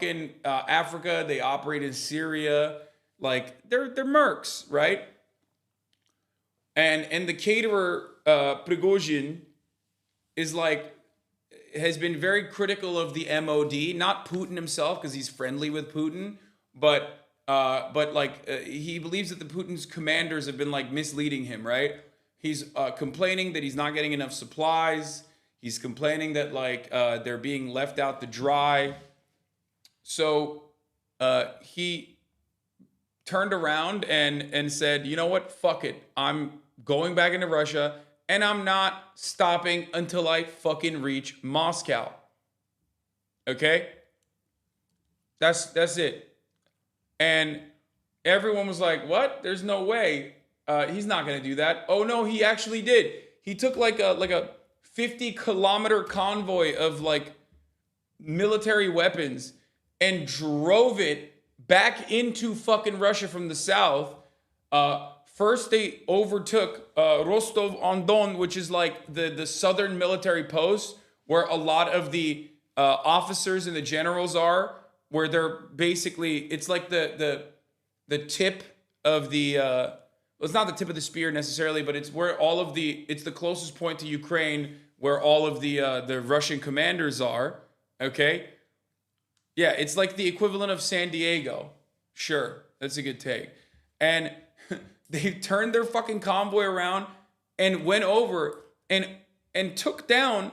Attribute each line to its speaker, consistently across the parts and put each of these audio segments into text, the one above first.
Speaker 1: fucking Africa. They operate in Syria. Like they're mercs, right? And the caterer Prigozhin is like has been very critical of the MOD, not Putin himself because he's friendly with Putin, but he believes that the Putin's commanders have been like misleading him, right? He's complaining that he's not getting enough supplies. He's complaining that like they're being left out to dry. So he turned around and said, you know what? Fuck it. I'm going back into Russia and I'm not stopping until I fucking reach Moscow. Okay? That's it. And everyone was like, what? There's no way. He's not going to do that. Oh no, he actually did. He took like a 50-kilometer convoy of like military weapons and drove it back into fucking Russia from the south. First, they overtook Rostov-on-Don, which is like the southern military post where a lot of the officers and the generals are, where they're basically, it's like the tip of the, well, it's not the tip of the spear necessarily, but it's where all of the, it's the closest point to Ukraine where all of the Russian commanders are, okay? Yeah, it's like the equivalent of San Diego. Sure, that's a good take. And they turned their fucking convoy around and went over and took down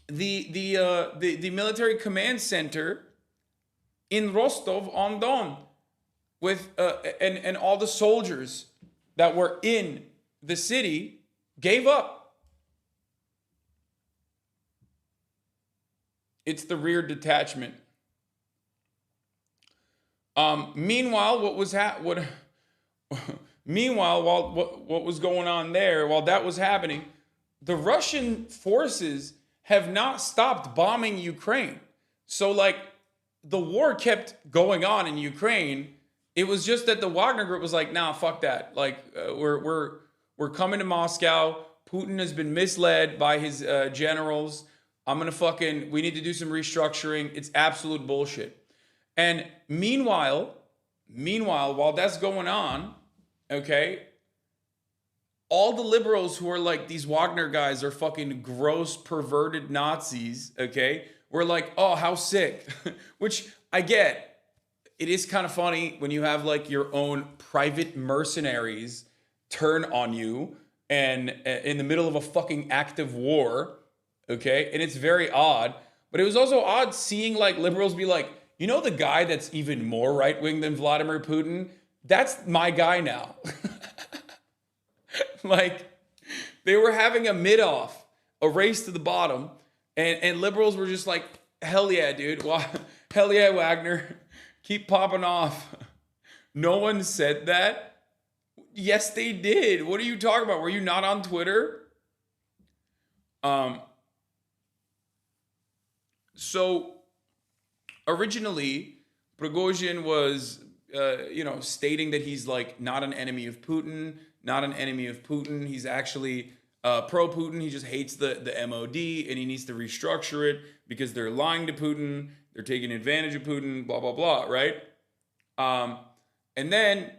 Speaker 1: the military command center in Rostov-on-Don with and all the soldiers that were in the city gave up. It's the rear detachment. Meanwhile, what was going on there, while that was happening, the Russian forces have not stopped bombing Ukraine. So like the war kept going on in Ukraine. It was just that the Wagner group was like, nah, fuck that. Like we're coming to Moscow. Putin has been misled by his generals. We need to do some restructuring. It's absolute bullshit. And meanwhile, while that's going on, okay, all the liberals who are like, these Wagner guys are fucking gross, perverted Nazis, okay, we're like, oh, how sick. Which I get. It is kind of funny when you have like your own private mercenaries turn on you and in the middle of a fucking active war, okay? And it's very odd. But it was also odd seeing like liberals be like, you know the guy that's even more right-wing than Vladimir Putin? That's my guy now. Like, they were having a mid-off, a race to the bottom, and liberals were just like, hell yeah, dude. Hell yeah, Wagner. Keep popping off. No one said that. Yes, they did. What are you talking about? Were you not on Twitter? So originally, Prigozhin was, stating that he's like not an enemy of Putin, He's actually pro-Putin. He just hates the MOD and he needs to restructure it because they're lying to Putin. They're taking advantage of Putin, blah, blah, blah, right? And then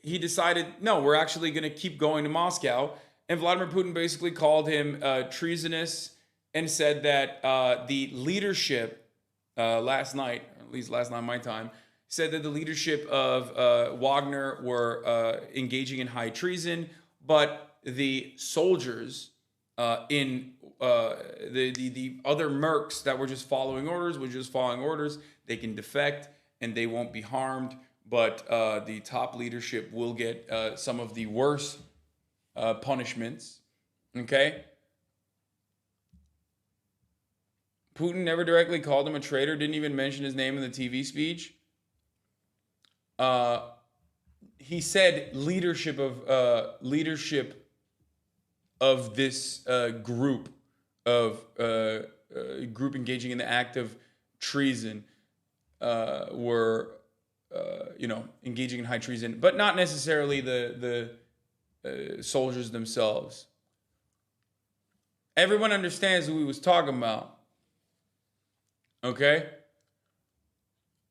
Speaker 1: he decided, no, we're actually going to keep going to Moscow. And Vladimir Putin basically called him treasonous and said that the leadership last night, or at least last night my time, said that the leadership of Wagner were engaging in high treason, but the soldiers in the other mercs that were just following orders, they can defect and they won't be harmed, but the top leadership will get some of the worst punishments, okay? Putin never directly called him a traitor, didn't even mention his name in the TV speech. He said leadership of this group engaging in the act of treason were engaging in high treason, but not necessarily the soldiers themselves. Everyone understands who he was talking about. Okay?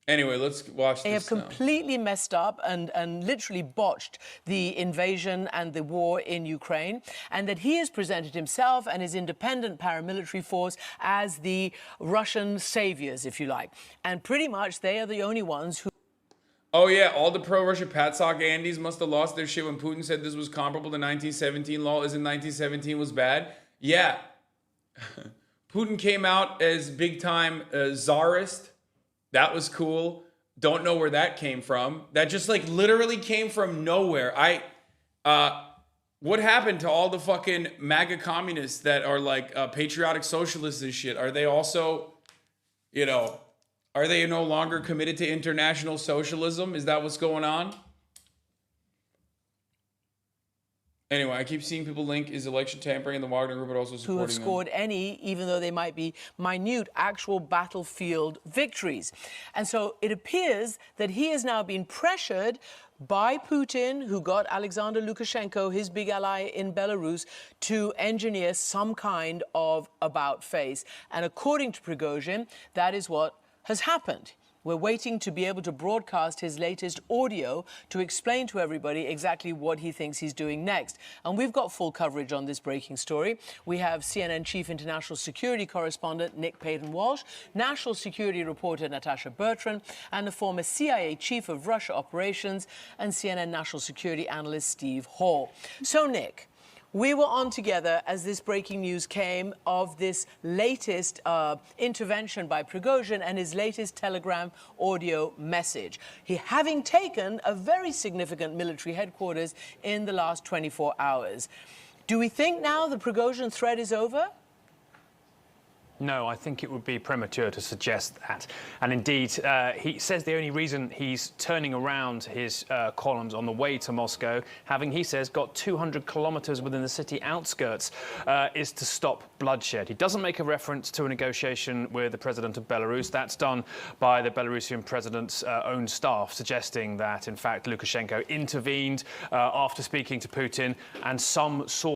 Speaker 1: Anyway, let's watch
Speaker 2: They
Speaker 1: this
Speaker 2: have
Speaker 1: now.
Speaker 2: completely messed up and literally botched the invasion and the war in Ukraine, and that he has presented himself and his independent paramilitary force as the Russian saviors, if you like. And pretty much they are the only ones who...
Speaker 1: Oh yeah, all the pro-Russia Patsock Andes must have lost their shit when Putin said this was comparable to 1917 law, as in 1917 was bad. Yeah. Putin came out as big-time czarist. That was cool. Don't know where that came from. That just like literally came from nowhere. What happened to all the fucking MAGA communists that are like patriotic socialists and shit? Are they also, you know, are they no longer committed to international socialism? Is that what's going on? Anyway, I keep seeing people link is election tampering in the Wagner group, but also supporting
Speaker 2: who have scored
Speaker 1: them.
Speaker 2: any, even though they might be minute, actual battlefield victories. And so it appears that he has now been pressured by Putin, who got Alexander Lukashenko, his big ally in Belarus, to engineer some kind of about-face. And according to Prigozhin, that is what has happened. We're waiting to be able to broadcast his latest audio to explain to everybody exactly what he thinks he's doing next. And we've got full coverage on this breaking story. We have CNN Chief International Security Correspondent Nick Payton-Walsh, National Security Reporter Natasha Bertrand, and the former CIA Chief of Russia Operations and CNN National Security Analyst Steve Hall. So, Nick, we were on together as this breaking news came of this latest intervention by Prigozhin and his latest telegram audio message. He having taken a very significant military headquarters in the last 24 hours. Do we think now the Prigozhin threat is over?
Speaker 3: No, I think it would be premature to suggest that. And indeed, he says the only reason he's turning around his columns on the way to Moscow, having, he says, got 200 kilometers within the city outskirts, is to stop bloodshed. He doesn't make a reference to a negotiation with the president of Belarus. That's done by the Belarusian president's own staff, suggesting that, in fact, Lukashenko intervened after speaking to Putin, and some sort